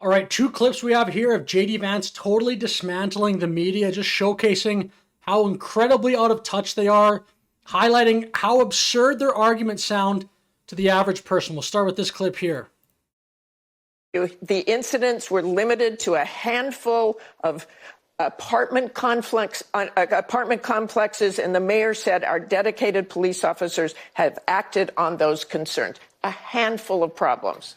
All right, two clips we have here of JD Vance totally dismantling the media, just showcasing how incredibly out of touch they are, highlighting how absurd their arguments sound to the average person. We'll start with this clip here. The incidents were limited to a handful of apartment complexes, and the mayor said our dedicated police officers have acted on those concerns. A handful of problems.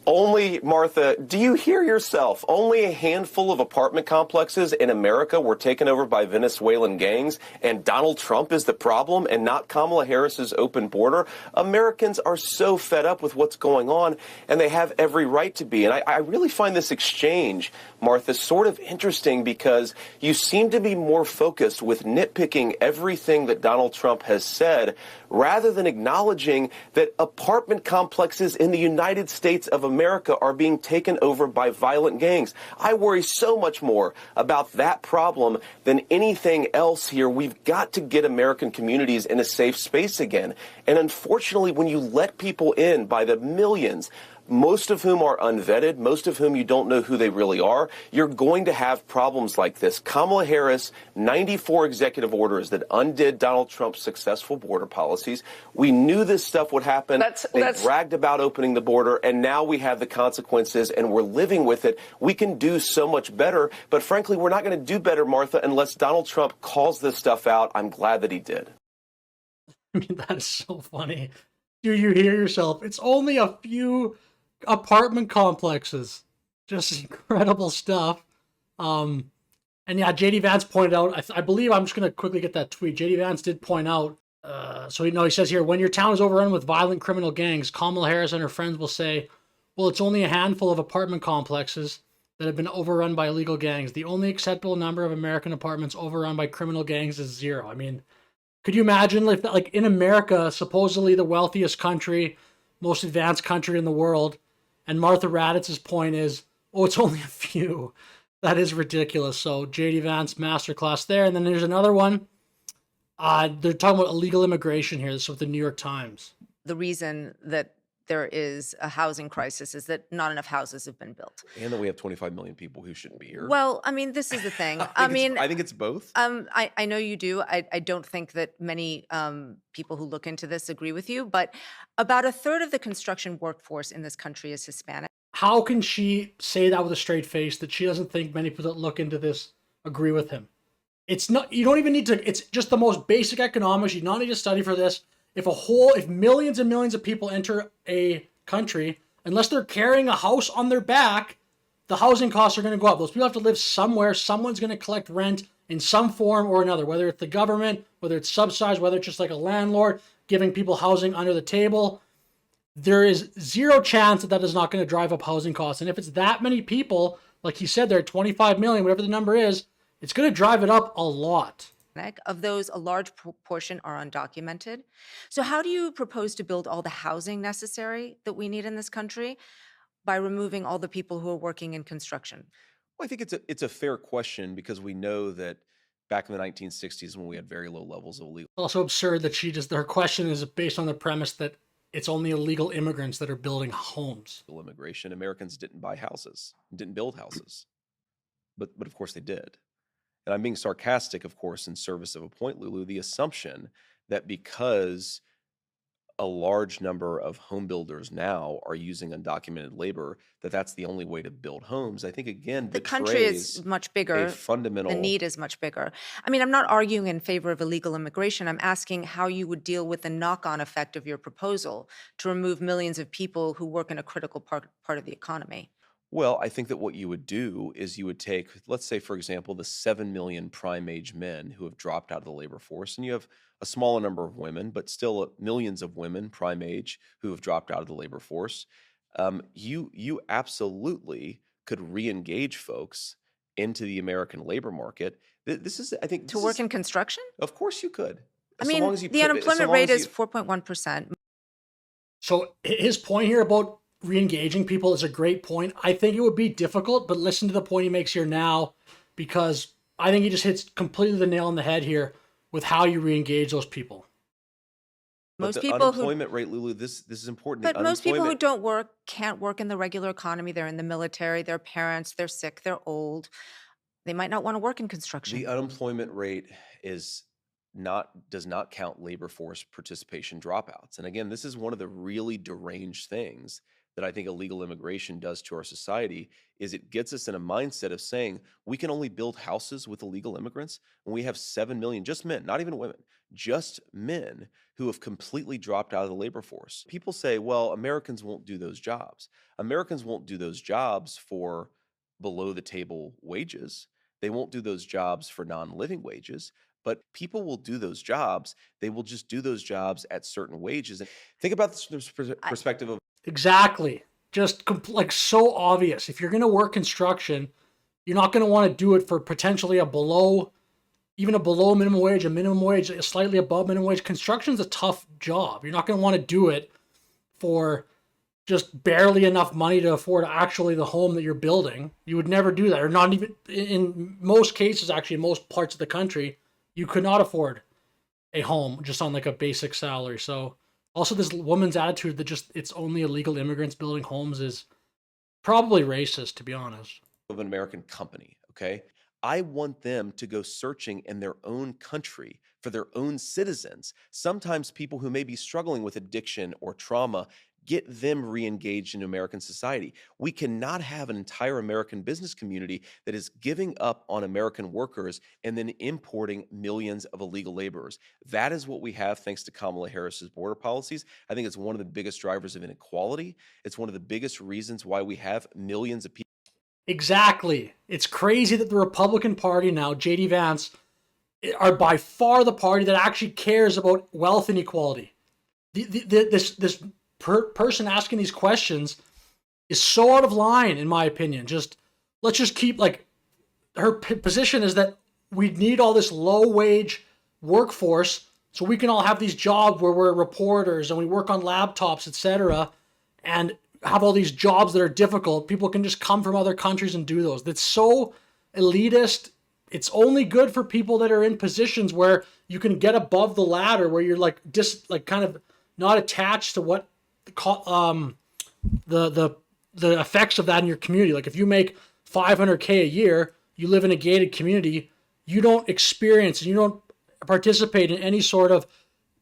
Only, Martha, do you hear yourself? Only a handful of apartment complexes in America were taken over by Venezuelan gangs, and Donald Trump is the problem and not Kamala Harris's open border. Americans are so fed up with what's going on, and they have every right to be. And I really find this exchange, Martha, sort of interesting because you seem to be more focused with nitpicking everything that Donald Trump has said rather than acknowledging that apartment complexes in the United States of America are being taken over by violent gangs. I worry so much more about that problem than anything else here. We've got to get American communities in a safe space again. And unfortunately, when you let people in by the millions, most of whom are unvetted, most of whom you don't know who they really are, you're going to have problems like this. Kamala Harris, 94 executive orders that undid Donald Trump's successful border policies. We knew this stuff would happen. They bragged about opening the border, and now we have the consequences, and we're living with it. We can do so much better, but frankly, we're not going to do better, Martha, unless Donald Trump calls this stuff out. I'm glad that he did. I mean, that is so funny. Do you hear yourself? It's only a few apartment complexes. Just incredible stuff. And yeah, JD Vance pointed out, I believe, I'm just going to quickly get that tweet. JD Vance did point out, he says here, when your town is overrun with violent criminal gangs, Kamala Harris and her friends will say, well, it's only a handful of apartment complexes that have been overrun by illegal gangs. The only acceptable number of American apartments overrun by criminal gangs is 0. I mean, could you imagine if, like, in America, supposedly the wealthiest country, most advanced country in the world, and Martha Raditz's point is, oh, it's only a few. That is ridiculous. So JD Vance masterclass there. And then there's another one. They're talking about illegal immigration here. This is with the New York Times. The reason that there is a housing crisis is that not enough houses have been built. And that we have 25 million people who shouldn't be here. Well, I mean, this is the thing. I think it's both. I know you do. I don't think that many people who look into this agree with you, but about a third of the construction workforce in this country is Hispanic. How can she say that with a straight face that she doesn't think many people that look into this agree with him? It's not, you don't even need to, it's just the most basic economics. You don't need to study for this. If millions and millions of people enter a country, unless they're carrying a house on their back, the housing costs are going to go up. Those people have to live somewhere. Someone's going to collect rent in some form or another, whether it's the government, whether it's subsidized, whether it's just like a landlord giving people housing under the table. There is zero chance that that is not going to drive up housing costs. And if it's that many people, like he said, there are 25 million, whatever the number is, it's going to drive it up a lot. Of those, a large portion are undocumented. So how do you propose to build all the housing necessary that we need in this country by removing all the people who are working in construction? Well, I think it's a fair question because we know that back in the 1960s when we had very low levels of illegal. Also absurd that her question is based on the premise that it's only illegal immigrants that are building homes. Immigration, Americans didn't buy houses, didn't build houses, but of course they did. And I'm being sarcastic, of course, in service of a point, Lulu, the assumption that because a large number of home builders now are using undocumented labor, that's the only way to build homes. I think, again, the country is much bigger. The need is much bigger. I mean, I'm not arguing in favor of illegal immigration. I'm asking how you would deal with the knock-on effect of your proposal to remove millions of people who work in a critical part of the economy. Well, I think that what you would do is you would take, let's say, for example, the 7 million prime age men who have dropped out of the labor force, and you have a smaller number of women, but still millions of women prime age who have dropped out of the labor force. You absolutely could re-engage folks into the American labor market. This is, I think, to work in construction? Of course you could. I mean, the unemployment rate is 4.1%. So his point here about re-engaging people is a great point. I think it would be difficult, but listen to the point he makes here now, because I think he just hits completely the nail on the head here with how you re-engage those people. Most the people unemployment rate, Lulu, this is important. But most people who don't work can't work in the regular economy. They're in the military, they're parents, they're sick, they're old. They might not want to work in construction. The unemployment rate does not count labor force participation dropouts. And again, this is one of the really deranged things that I think illegal immigration does to our society, is it gets us in a mindset of saying we can only build houses with illegal immigrants, and we have 7 million, just men, not even women, just men who have completely dropped out of the labor force. People say, well, Americans won't do those jobs. Americans won't do those jobs for below the table wages. They won't do those jobs for non-living wages, but people will do those jobs. They will just do those jobs at certain wages. And think about this from the perspective of Exactly. Just like so obvious. If you're going to work construction, you're not going to want to do it for potentially even a below minimum wage, a minimum wage, a slightly above minimum wage. Construction's a tough job. You're not going to want to do it for just barely enough money to afford actually the home that you're building. You would never do that, or not even in most cases, actually, in most parts of the country, you could not afford a home just on like a basic salary. So also this woman's attitude that just it's only illegal immigrants building homes is probably racist, to be honest. Of an American company, okay? I want them to go searching in their own country for their own citizens. Sometimes people who may be struggling with addiction or trauma, get them re-engaged in American society. We cannot have an entire American business community that is giving up on American workers and then importing millions of illegal laborers. That is what we have thanks to Kamala Harris's border policies. I think it's one of the biggest drivers of inequality. It's one of the biggest reasons why we have millions of people. Exactly. It's crazy that the Republican Party now, J.D. Vance, are by far the party that actually cares about wealth inequality. This person asking these questions is so out of line, in my opinion. Let's just keep, like, her position is that we need all this low wage workforce so we can all have these jobs where we're reporters and we work on laptops, etc., and have all these jobs that are difficult. People can just come from other countries and do those. That's so elitist. It's only good for people that are in positions where you can get above the ladder, where you're like kind of not attached to what the effects of that in your community. Like if you make $500K a year, you live in a gated community, you don't experience, you don't participate in any sort of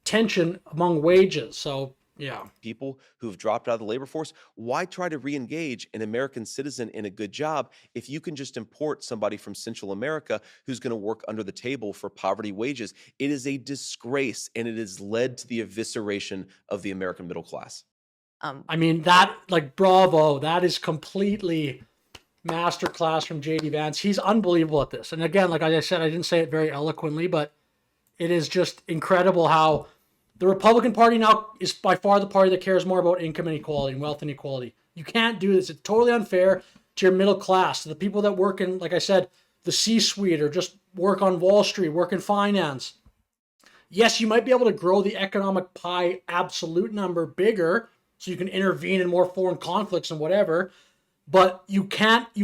tension among wages. So yeah. People who've dropped out of the labor force, why try to re-engage an American citizen in a good job if you can just import somebody from Central America who's going to work under the table for poverty wages? It is a disgrace, and it has led to the evisceration of the American middle class. I mean, that, like, bravo. That is completely masterclass from J.D. Vance. He's unbelievable at this. And again, like I said, I didn't say it very eloquently, but it is just incredible how the Republican Party now is by far the party that cares more about income inequality and wealth inequality. You can't do this. It's totally unfair to your middle class, to the people that work in, like I said, the C-suite or just work on Wall Street, work in finance. Yes, you might be able to grow the economic pie absolute number bigger so you can intervene in more foreign conflicts and whatever, but you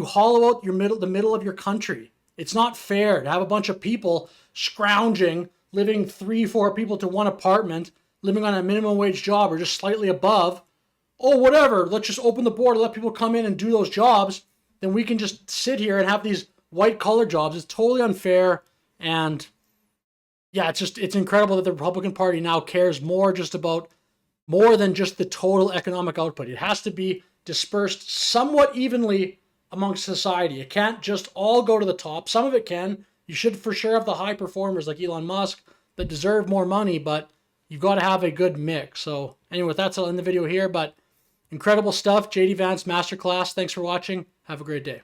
hollow out the middle of your country. It's not fair to have a bunch of people scrounging, living 3-4 people to one apartment, living on a minimum wage job or just slightly above. Oh, whatever, let's just open the border, let people come in and do those jobs. Then we can just sit here and have these white collar jobs. It's totally unfair. And yeah, it's incredible that the Republican Party now cares more than just the total economic output. It has to be dispersed somewhat evenly amongst society. It can't just all go to the top. Some of it can. You should for sure have the high performers like Elon Musk that deserve more money, but you've got to have a good mix. So anyway, that's all in the video here, but incredible stuff. JD Vance Masterclass. Thanks for watching. Have a great day.